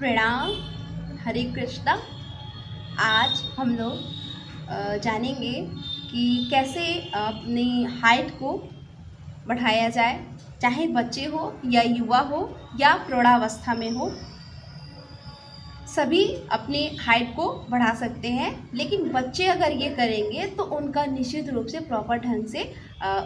प्रणाम। हरे कृष्णा। आज हम लोग जानेंगे कि कैसे अपनी हाइट को बढ़ाया जाए, चाहे बच्चे हो या युवा हो या प्रौढ़ावस्था में हो। सभी अपनी हाइट को बढ़ा सकते हैं, लेकिन बच्चे अगर ये करेंगे तो उनका निश्चित रूप से प्रॉपर ढंग से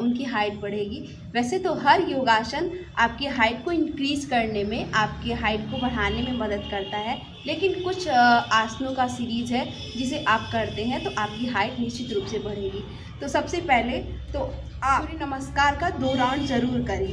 उनकी हाइट बढ़ेगी। वैसे तो हर योगासन आपकी हाइट को इंक्रीज़ करने में, आपकी हाइट को बढ़ाने में मदद करता है, लेकिन कुछ आसनों का सीरीज़ है जिसे आप करते हैं तो आपकी हाइट निश्चित रूप से बढ़ेगी। तो सबसे पहले तो आप सूर्य नमस्कार का 2 राउंड ज़रूर करें।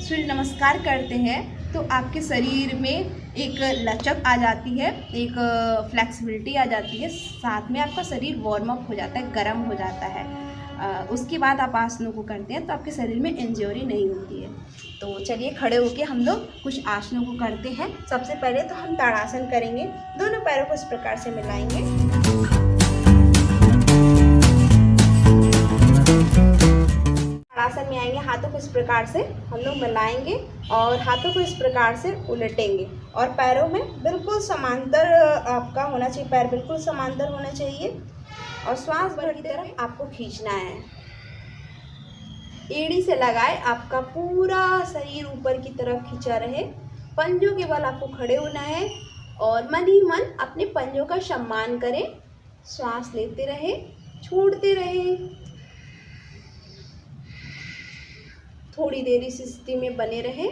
सूर्य नमस्कार करते हैं तो आपके शरीर में एक लचक आ जाती है, एक फ्लेक्सिबिलिटी आ जाती है, साथ में आपका शरीर वार्म अप हो जाता है, गर्म हो जाता है। उसके बाद आप आसनों को करते हैं तो आपके शरीर में इंजरी नहीं होती है। तो चलिए खड़े होके हम लोग कुछ आसनों को करते हैं। सबसे पहले तो हम ताड़ासन करेंगे। दोनों पैरों को इस प्रकार से मिलाएंगे। आसन में आएंगे, हाथों को इस प्रकार से हम लोग मिलाएंगे और हाथों को इस प्रकार से उलटेंगे और पैरों में बिल्कुल समांतर आपका होना चाहिए, पैर बिल्कुल समांतर होने चाहिए और श्वास भर की तरफ आपको खींचना है। एड़ी से लगाए आपका पूरा शरीर ऊपर की तरफ खींचा रहे। पंजों के बल आपको खड़े होना है और मन ही मन अपने पंजों का सम्मान करें। श्वास लेते रहे, छोड़ते रहे। थोड़ी देर इस स्थिति में बने रहे।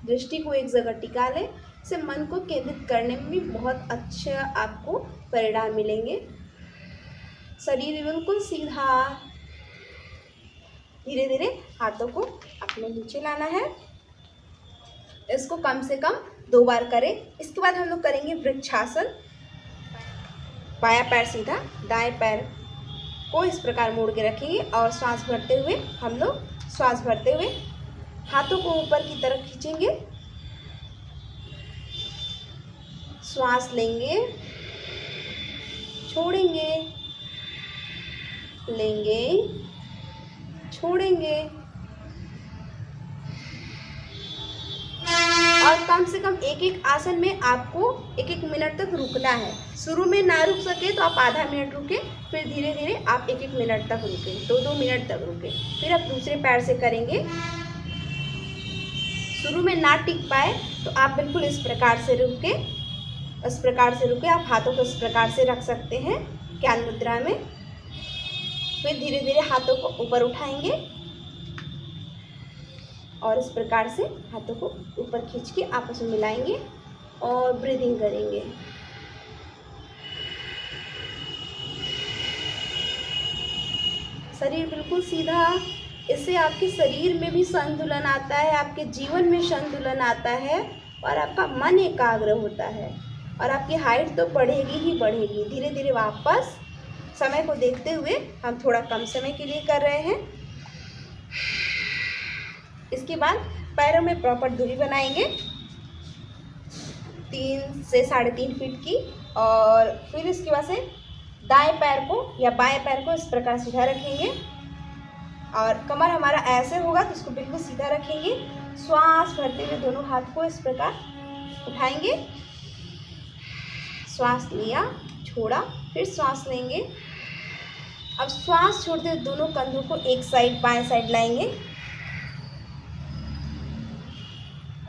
दृष्टि को एक जगह टिका लें। इससे मन को केंद्रित करने में भी बहुत अच्छा आपको परिणाम मिलेंगे। शरीर बिल्कुल सीधा। धीरे धीरे हाथों को अपने नीचे लाना है। इसको कम से कम 2 बार करें। इसके बाद हम लोग करेंगे वृक्षासन। बायां पैर सीधा, दाएं पैर को इस प्रकार मोड़ के रखेंगे और श्वास भरते हुए हम लोग हाथों को ऊपर की तरफ खींचेंगे। श्वास लेंगे, छोड़ेंगे, लेंगे, छोड़ेंगे और कम से कम एक आसन में आपको 1 मिनट तक रुकना है। शुरू में ना रुक सके तो आप आधा मिनट रुके, फिर धीरे धीरे आप 1 मिनट तक रुके, 2 मिनट तक रुके। फिर आप दूसरे पैर से करेंगे। शुरू में ना टिक पाए तो आप बिल्कुल इस प्रकार से रुके आप हाथों को इस प्रकार से रख सकते हैं ज्ञान मुद्रा में। फिर धीरे धीरे हाथों को ऊपर उठाएंगे और इस प्रकार से हाथों को ऊपर खींच के आपस में मिलाएंगे और ब्रीदिंग करेंगे। शरीर बिल्कुल सीधा। इससे आपके शरीर में भी संतुलन आता है, आपके जीवन में संतुलन आता है और आपका मन एकाग्र होता है और आपकी हाइट तो बढ़ेगी ही बढ़ेगी। धीरे धीरे वापस समय को देखते हुए हम थोड़ा कम समय के लिए कर रहे हैं। इसके बाद पैरों में प्रॉपर दूरी बनाएंगे 3 से 3.5 फीट की और फिर इसके बाद से दाएं पैर को या बाएं पैर को इस प्रकार सीधा रखेंगे और कमर हमारा ऐसे होगा तो इसको बिल्कुल सीधा रखेंगे। श्वास भरते हुए दोनों हाथ को इस प्रकार उठाएंगे। श्वास लिया, छोड़ा, फिर श्वास लेंगे। अब श्वास छोड़ते हुए दोनों कंधों को एक साइड बाएं साइड लाएंगे।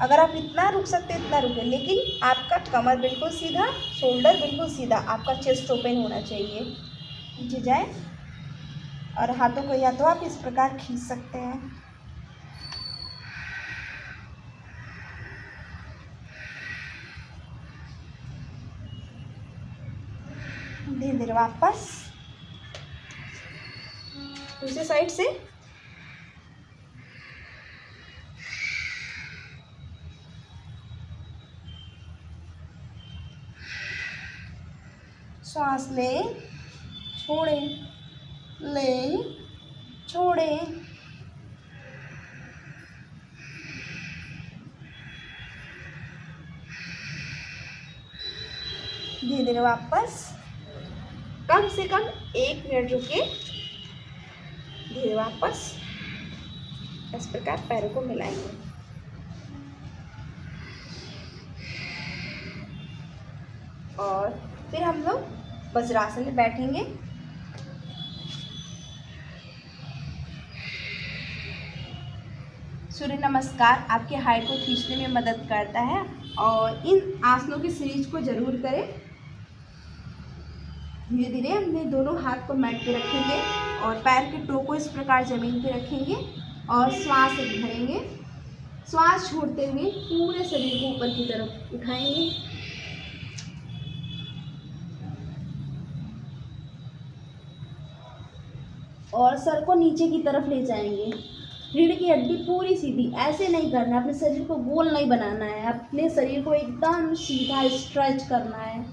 अगर आप इतना रुक सकते हैं इतना रुकें, लेकिन आपका कमर बिल्कुल सीधा, शोल्डर बिल्कुल सीधा, आपका चेस्ट ओपन होना चाहिए। नीचे जाए और हाथों को या तो आप इस प्रकार खींच सकते हैं। धीरे धीरे वापस दूसरी साइड से। श्वास लें, छोड़ें, लें, छोड़ें। धीरे धीरे वापस। कम से कम 1 मिनट रुके। धीरे वापस इस प्रकार पैरों को मिलाएंगे। और फिर हम लोग वज्रासन में बैठेंगे। सूर्य नमस्कार आपके हाइट को खींचने में मदद करता है और इन आसनों की सीरीज को जरूर करें। धीरे धीरे अपने दोनों हाथ को मैट पे रखेंगे और पैर के टो को इस प्रकार ज़मीन पे रखेंगे और श्वास भरेंगे। श्वास छोड़ते हुए पूरे शरीर को ऊपर की तरफ उठाएंगे और सर को नीचे की तरफ ले जाएंगे। रीढ़ की हड्डी पूरी सीधी, ऐसे नहीं करना, अपने शरीर को गोल नहीं बनाना है, अपने शरीर को एकदम सीधा स्ट्रेच करना है।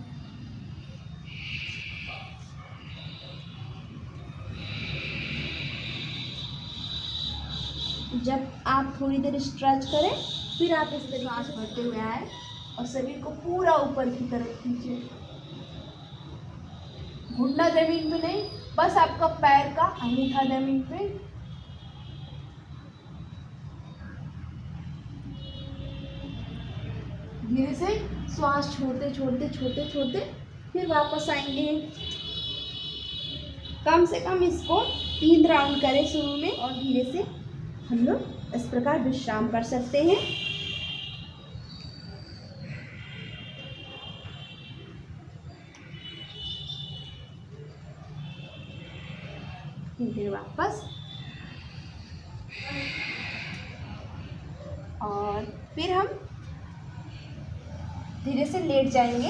जब आप थोड़ी देर स्ट्रेच करें फिर आप इस तरह सांस भरते हुए आए और शरीर को पूरा ऊपर की तरफ खींचे। घुटना जमीन पे नहीं, बस आपका पैर का अंगूठा जमीन पे। धीरे से श्वास छोड़ते छोड़ते छोड़ते छोड़ते फिर वापस आएंगे। कम से कम इसको 3 राउंड करें शुरू में और धीरे से हम लोग इस प्रकार विश्राम कर सकते हैं। फिर वापस और फिर हम धीरे से लेट जाएंगे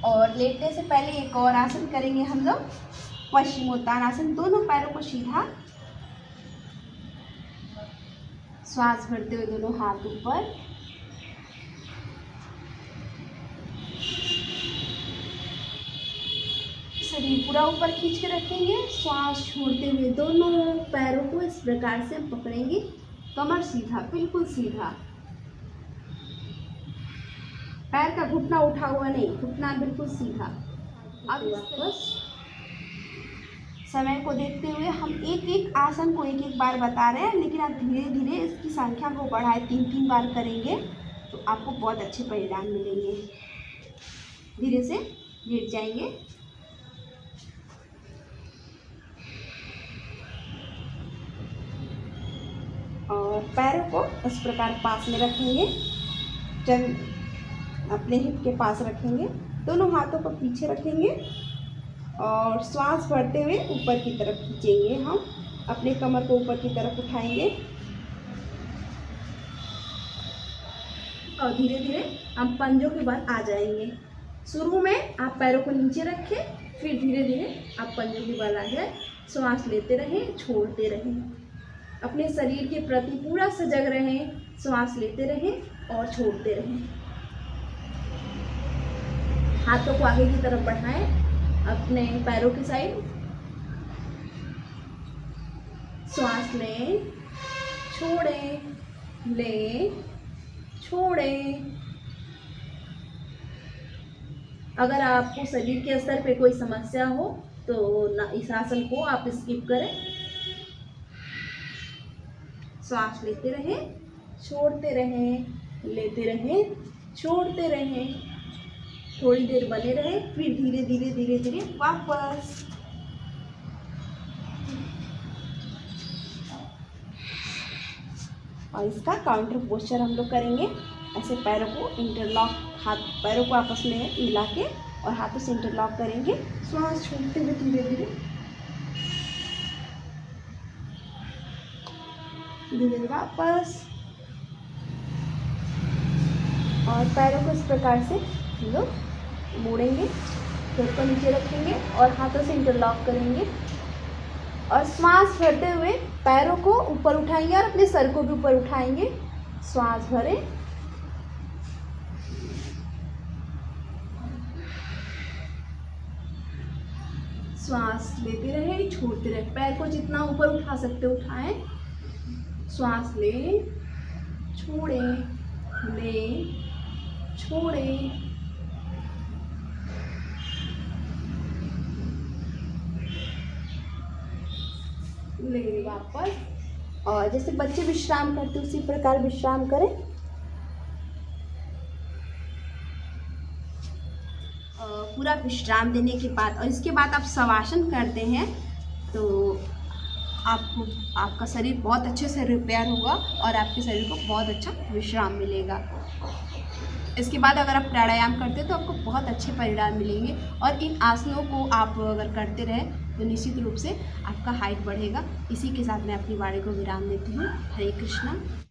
और लेटने से पहले एक और आसन करेंगे हम लोग, पश्चिमोत्तानासन। दोनों पैरों को सीधा, श्वास भरते हुए दोनों हाथ ऊपर, शरीर पूरा ऊपर खींच के रखेंगे। श्वास छोड़ते हुए दोनों पैरों को इस प्रकार से पकड़ेंगे, कमर सीधा, बिल्कुल सीधा। पैर का घुटना उठा हुआ नहीं, घुटना बिल्कुल सीधा। अब वापस समय को देखते हुए हम एक एक आसन को एक एक बार बता रहे हैं, लेकिन आप धीरे धीरे इसकी संख्या को बढ़ाए 3-3 बार करेंगे तो आपको बहुत अच्छे परिणाम मिलेंगे। धीरे से लेट जाएंगे और पैरों को इस प्रकार पास में रखेंगे, अपने हिप के पास रखेंगे, दोनों हाथों को पीछे रखेंगे और श्वास भरते हुए ऊपर की तरफ खींचेंगे। हम अपने कमर को ऊपर की तरफ उठाएंगे और धीरे धीरे हम पंजों के बल आ जाएंगे। शुरू में आप पैरों को नीचे रखें, फिर धीरे धीरे आप पंजों के बल आ जाए। श्वास लेते रहें, छोड़ते रहें, अपने शरीर के प्रति पूरा सजग रहें। श्वास लेते रहें और छोड़ते रहें। हाथों को आगे की तरफ बढ़ाएं अपने पैरों की साइड। श्वास लें, छोड़ें, लें, छोड़ें। अगर आपको शरीर के स्तर पे कोई समस्या हो तो ना इस आसन को आप स्किप करें। श्वास लेते रहें, छोड़ते रहें, लेते रहें, छोड़ते रहें। थोड़ी देर बने रहे, फिर धीरे धीरे धीरे धीरे वापस। और इसका काउंटर पोस्चर हम लोग करेंगे। ऐसे पैरों को इंटरलॉक, हाथ पैरों को आपस में मिला के और हाथों से इंटरलॉक करेंगे। श्वास छोड़ते हुए धीरे धीरे धीरे वापस। और पैरों को इस प्रकार से हम लोग मोड़ेंगे, पेट को नीचे रखेंगे और हाथों से इंटरलॉक करेंगे और श्वास भरते हुए पैरों को ऊपर उठाएंगे और अपने सर को भी ऊपर उठाएंगे। श्वास भरें, श्वास लेते रहे, छोड़ते रहे। पैर को जितना ऊपर उठा सकते उठाएं। श्वास लें, छोड़ें, लें, छोड़ें। ले वापस। और जैसे बच्चे विश्राम करते उसी प्रकार विश्राम करें। पूरा विश्राम देने के बाद और इसके बाद आप शवासन करते हैं तो आपको आपका शरीर बहुत अच्छे से रिपेयर होगा और आपके शरीर को बहुत अच्छा विश्राम मिलेगा। इसके बाद अगर आप प्राणायाम करते हैं तो आपको बहुत अच्छे परिणाम मिलेंगे और इन आसनों को आप अगर करते रहें तो निश्चित रूप से आपका हाइट बढ़ेगा। इसी के साथ मैं अपनी वाणी को विराम देती हूँ। हरे कृष्णा।